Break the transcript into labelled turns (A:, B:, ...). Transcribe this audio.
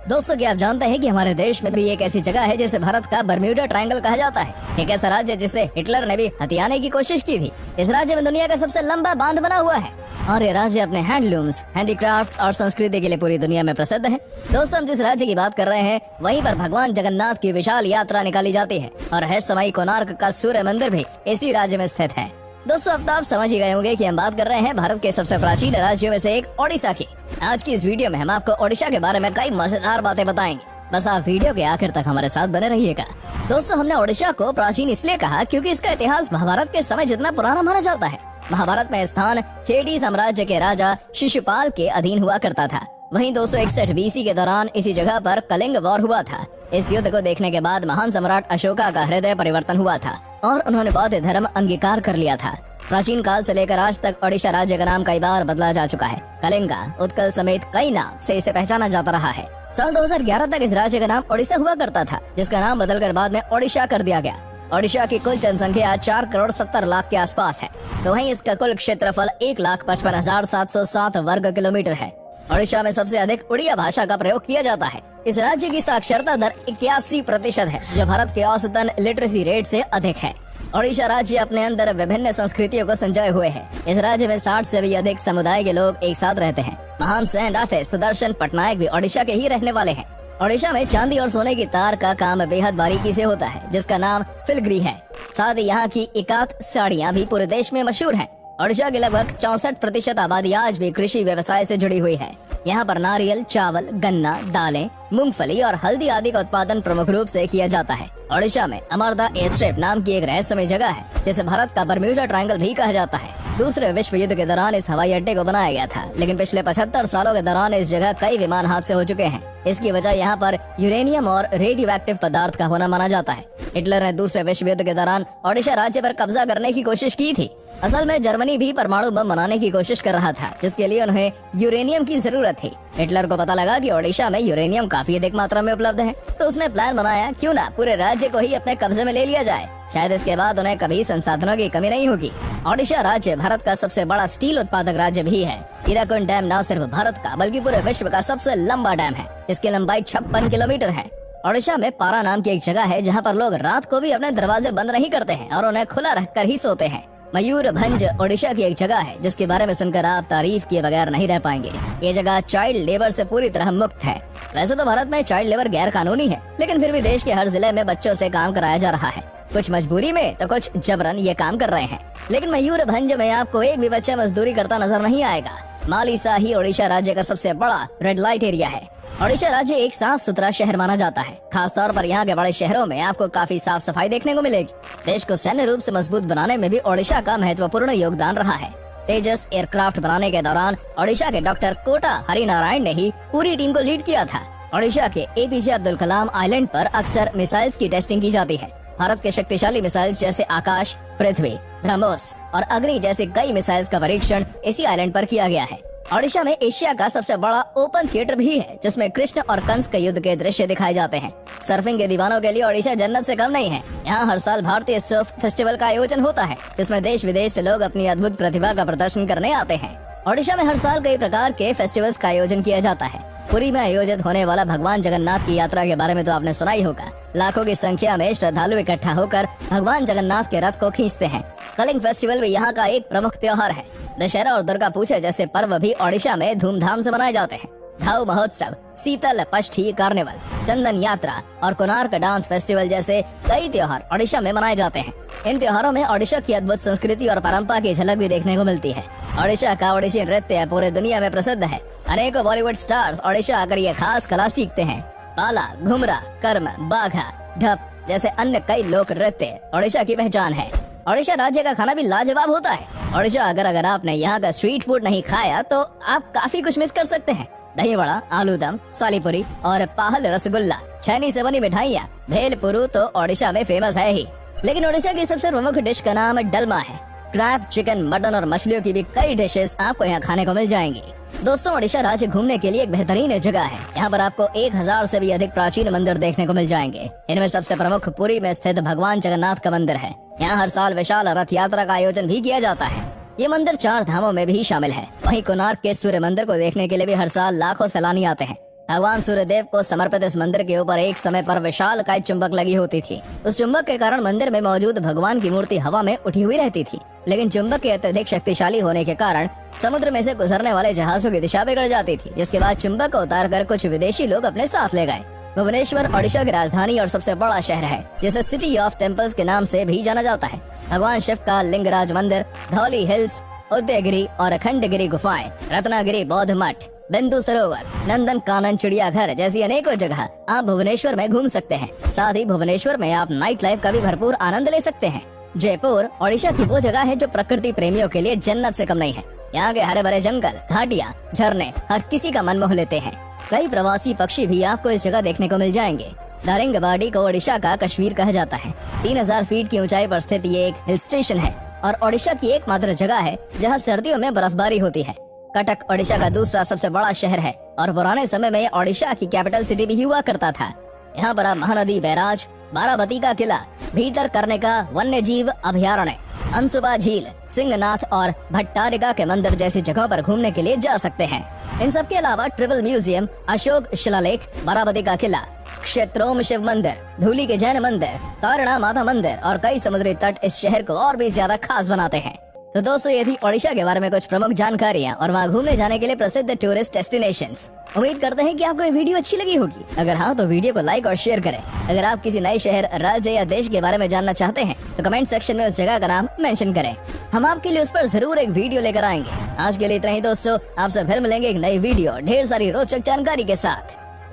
A: दोस्तों, क्या आप जानते हैं कि हमारे देश में भी एक ऐसी जगह है जिसे भारत का बर्म्यूडा ट्रायंगल कहा जाता है। एक ऐसा राज्य जिसे हिटलर ने भी हथियाने की कोशिश की थी। इस राज्य में दुनिया का सबसे लंबा बांध बना हुआ है और ये राज्य अपने हैंडलूम्स, हैंडीक्राफ्ट्स और संस्कृति के लिए पूरी दुनिया में प्रसिद्ध है। दोस्तों, हम जिस राज्य की बात कर रहे हैं वहीं पर भगवान जगन्नाथ की विशाल यात्रा निकाली जाती है और रहस्यमयी कोणार्क का सूर्य मंदिर भी इसी राज्य में स्थित है। दोस्तों, अब तो आप समझ ही गए होंगे कि हम बात कर रहे हैं भारत के सबसे प्राचीन राज्यों में से एक ओडिशा की। आज की इस वीडियो में हम आपको ओडिशा के बारे में कई मजेदार बातें बताएंगे। बस आप वीडियो के आखिर तक हमारे साथ बने रहिएगा। दोस्तों, हमने ओडिशा को प्राचीन इसलिए कहा क्योंकि इसका इतिहास महाभारत के समय जितना पुराना माना जाता है। महाभारत में स्थान खेडी साम्राज्य के राजा शिशुपाल के अधीन हुआ करता था। वहीं 261 बीसी के दौरान इसी जगह पर कलिंग वॉर हुआ था। इस युद्ध को देखने के बाद महान सम्राट अशोका का हृदय परिवर्तन हुआ था और उन्होंने बौद्ध धर्म अंगीकार कर लिया था। प्राचीन काल से लेकर आज तक ओडिशा राज्य का नाम कई बार बदला जा चुका है। कलिंगा, उत्कल समेत कई नाम से इसे पहचाना जाता रहा है। साल 2011 तक इस राज्य का नाम ओडिशा हुआ करता था, जिसका नाम बदलकर बाद में ओडिशा कर दिया गया। ओडिशा की कुल जनसंख्या 4 करोड़ 70 लाख के आसपास है, तो वहीं इसका कुल क्षेत्रफल 1,55,707 वर्ग किलोमीटर है। ओडिशा में सबसे अधिक उड़िया भाषा का प्रयोग किया जाता है। इस राज्य की साक्षरता दर 81% है, जो भारत के औसतन लिटरेसी रेट से अधिक है। ओडिशा राज्य अपने अंदर विभिन्न संस्कृतियों को संजोए हुए है। इस राज्य में 60 से भी अधिक समुदाय के लोग एक साथ रहते हैं। महान सैन्य आर्टिस्ट सुदर्शन पटनायक भी ओडिशा के ही रहने वाले हैं। ओडिशा में चांदी और सोने की तार का काम बेहद बारीकी से होता है, जिसका नाम फिलग्री है। साथ ही यहाँ की इकात साड़ियाँ भी पूरे देश में मशहूर हैं। ओडिशा की लगभग 64% आबादी आज भी कृषि व्यवसाय से जुड़ी हुई है। यहाँ पर नारियल, चावल, गन्ना, दालें, मूंगफली और हल्दी आदि का उत्पादन प्रमुख रूप से किया जाता है। ओडिशा में अमरदा एयरस्ट्रिप नाम की एक रहस्यमय जगह है, जिसे भारत का बर्म्यूडा ट्रायंगल भी कहा जाता है। दूसरे विश्व युद्ध के दौरान इस हवाई अड्डे को बनाया गया था, लेकिन पिछले 75 सालों के दौरान इस जगह कई विमान हादसे हो चुके हैं। इसकी वजह यहाँ पर यूरेनियम और रेडियो एक्टिव पदार्थ का होना माना जाता है। हिटलर ने दूसरे विश्व युद्ध के दौरान ओडिशा राज्य पर कब्जा करने की कोशिश की थी। असल में जर्मनी भी परमाणु बम बनाने की कोशिश कर रहा था, जिसके लिए उन्हें यूरेनियम की जरूरत थी। हिटलर को पता लगा कि ओडिशा में यूरेनियम काफी अधिक मात्रा में उपलब्ध है, तो उसने प्लान बनाया क्यों ना पूरे राज्य को ही अपने कब्जे में ले लिया जाए। शायद इसके बाद उन्हें कभी संसाधनों की कमी नहीं होगी। ओडिशा राज्य भारत का सबसे बड़ा स्टील उत्पादक राज्य भी है। हीराकुंड डैम न सिर्फ भारत का बल्कि पूरे विश्व का सबसे लंबा डैम है। इसकी लंबाई 56 किलोमीटर है। ओडिशा में पारा नाम की एक जगह है, जहाँ पर लोग रात को भी अपने दरवाजे बंद नहीं करते हैं और उन्हें खुला रखकर ही सोते हैं। मयूरभंज ओडिशा की एक जगह है, जिसके बारे में सुनकर आप तारीफ किए बगैर नहीं रह पाएंगे। ये जगह चाइल्ड लेबर से पूरी तरह मुक्त है। वैसे तो भारत में चाइल्ड लेबर गैर कानूनी है, लेकिन फिर भी देश के हर जिले में बच्चों से काम कराया जा रहा है। कुछ मजबूरी में तो कुछ जबरन ये काम कर रहे हैं। लेकिन मयूरभंज में आपको एक भी बच्चा मजदूरी करता नजर नहीं आएगा। मालिसा ही ओडिशा राज्य का सबसे बड़ा रेड लाइट एरिया है। ओडिशा राज्य एक साफ सुथरा शहर माना जाता है। खासतौर पर यहाँ के बड़े शहरों में आपको काफी साफ सफाई देखने को मिलेगी। देश को सैन्य रूप से मजबूत बनाने में भी ओडिशा का महत्वपूर्ण योगदान रहा है। तेजस एयरक्राफ्ट बनाने के दौरान ओडिशा के डॉक्टर कोटा हरिनारायण ने ही पूरी टीम को लीड किया था। ओडिशा के एपीजे अब्दुल कलाम आइलैंड पर अक्सर मिसाइल्स की टेस्टिंग की जाती है। भारत के शक्तिशाली मिसाइल्स जैसे आकाश, पृथ्वी, ब्रह्मोस और अग्नि जैसे कई मिसाइल्स का परीक्षण इसी आइलैंड पर किया गया है। ओडिशा में एशिया का सबसे बड़ा ओपन थिएटर भी है, जिसमें कृष्ण और कंस के युद्ध के दृश्य दिखाए जाते हैं। सर्फिंग के दीवानों के लिए ओडिशा जन्नत से कम नहीं है। यहाँ हर साल भारतीय सर्फ फेस्टिवल का आयोजन होता है, जिसमें देश विदेश से लोग अपनी अद्भुत प्रतिभा का प्रदर्शन करने आते हैं। ओडिशा में हर साल कई प्रकार के फेस्टिवल्स का आयोजन किया जाता है। पुरी में आयोजित होने वाला भगवान जगन्नाथ की यात्रा के बारे में तो आपने सुना ही होगा। लाखों की संख्या में श्रद्धालु इकट्ठा होकर भगवान जगन्नाथ के रथ को खींचते हैं। कलिंग फेस्टिवल भी यहाँ का एक प्रमुख त्योहार है। दशहरा और दुर्गा पूजा जैसे पर्व भी ओडिशा में धूमधाम से मनाए जाते हैं। धाव महोत्सव, शीतल पष्ठी कार्निवल, चंदन यात्रा और कोणार्क डांस फेस्टिवल जैसे कई त्योहार ओडिशा में मनाए जाते हैं। इन त्योहारों में ओडिशा की अद्भुत संस्कृति और परंपरा की झलक भी देखने को मिलती है। ओडिशा का ओडिसी नृत्य पूरे दुनिया में प्रसिद्ध है। अनेकों बॉलीवुड स्टार्स ओडिशा आकर ये खास कला सीखते हैं। पाला, घुमरा, कर्म, बाघा, ढप जैसे अन्य कई लोक नृत्य ओडिशा की पहचान है। ओडिशा राज्य का खाना भी लाजवाब होता है। ओडिशा अगर आपने यहाँ का स्ट्रीट फूड नहीं खाया तो आप काफी कुछ मिस कर सकते हैं। दही वड़ा, आलू दम, सालीपुरी और पाहल रसगुल्ला, छैनी से बनी मिठाइयाँ, भेलपुरू तो ओडिशा में फेमस है ही। लेकिन ओडिशा की सबसे प्रमुख डिश का नाम डलमा है। क्रैब, चिकन, मटन और मछलियों की भी कई डिशेस आपको यहाँ खाने को मिल जाएंगी। दोस्तों, ओडिशा राज्य घूमने के लिए एक बेहतरीन जगह है। यहाँ पर आपको 1000 से भी अधिक प्राचीन मंदिर देखने को मिल जाएंगे। इनमें सबसे प्रमुख पुरी में स्थित भगवान जगन्नाथ का मंदिर है। यहाँ हर साल विशाल रथ यात्रा का आयोजन भी किया जाता है। ये मंदिर 4 धामों में भी शामिल है। वहीं कोणार्क के सूर्य मंदिर को देखने के लिए भी हर साल लाखों सैलानी आते हैं। भगवान सूर्यदेव को समर्पित इस मंदिर के ऊपर एक समय पर विशालकाय चुंबक लगी होती थी। उस चुंबक के कारण मंदिर में मौजूद भगवान की मूर्ति हवा में उठी हुई रहती थी, लेकिन चुंबक के अत्यधिक शक्तिशाली होने के कारण समुद्र में से गुजरने वाले जहाजों की दिशा बिगड़ जाती थी, जिसके बाद चुंबक को उतार कर कुछ विदेशी लोग अपने साथ ले गए। भुवनेश्वर ओडिशा की राजधानी और सबसे बड़ा शहर है, जिसे सिटी ऑफ टेम्पल्स के नाम से भी जाना जाता है। भगवान शिव का लिंगराज मंदिर, धौली हिल्स, उदयगिरी और खंडगिरी गुफाएं, रत्नागिरी बौद्ध मठ, बिंदु सरोवर, नंदन कानन चिड़ियाघर जैसी अनेकों जगह आप भुवनेश्वर में घूम सकते हैं। साथ ही भुवनेश्वर में आप नाइट लाइफ का भी भरपूर आनंद ले सकते हैं। जयपुर ओडिशा की वो जगह है जो प्रकृति प्रेमियों के लिए जन्नत से कम नहीं है। यहाँ के हरे भरे जंगल, घाटियाँ, झरने हर किसी का मन मोह लेते हैं। कई प्रवासी पक्षी भी आपको इस जगह देखने को मिल जाएंगे। दारिंगबाड़ी को ओडिशा का कश्मीर कहा जाता है। 3000 फीट की ऊंचाई पर स्थित ये एक हिल स्टेशन है और ओडिशा की एकमात्र जगह है जहाँ सर्दियों में बर्फबारी होती है। कटक ओडिशा का दूसरा सबसे बड़ा शहर है और पुराने समय में ओडिशा की कैपिटल सिटी भी हुआ करता था। यहाँ पर आप महानदी बैराज, बाराबती का किला, भीतर करने का वन्य जीव अभयारण्य, अंसुबा झील, सिंहनाथ और भट्टारिका के मंदिर जैसी जगहों पर घूमने के लिए जा सकते हैं। इन सब के अलावा ट्रिबल म्यूजियम, अशोक शिलालेख, बाराबती का किला, क्षेत्रोम शिव मंदिर, धूली के जैन मंदिर, तारणा माता मंदिर और कई समुद्री तट इस शहर को और भी ज्यादा खास बनाते हैं। तो दोस्तों, ये थी ओडिशा के बारे में कुछ प्रमुख जानकारियाँ और वहाँ घूमने जाने के लिए प्रसिद्ध टूरिस्ट डेस्टिनेशंस। उम्मीद करते हैं कि आपको ये वीडियो अच्छी लगी होगी। अगर हाँ तो वीडियो को लाइक और शेयर करें। अगर आप किसी नए शहर, राज्य या देश के बारे में जानना चाहते हैं तो कमेंट सेक्शन में उस जगह का नाम मेंशन करें। हम आपके लिए उस पर जरूर एक वीडियो लेकर आएंगे। आज के लिए इतना ही दोस्तों, आपसे फिर मिलेंगे एक नई वीडियो ढेर सारी रोचक जानकारी के साथ।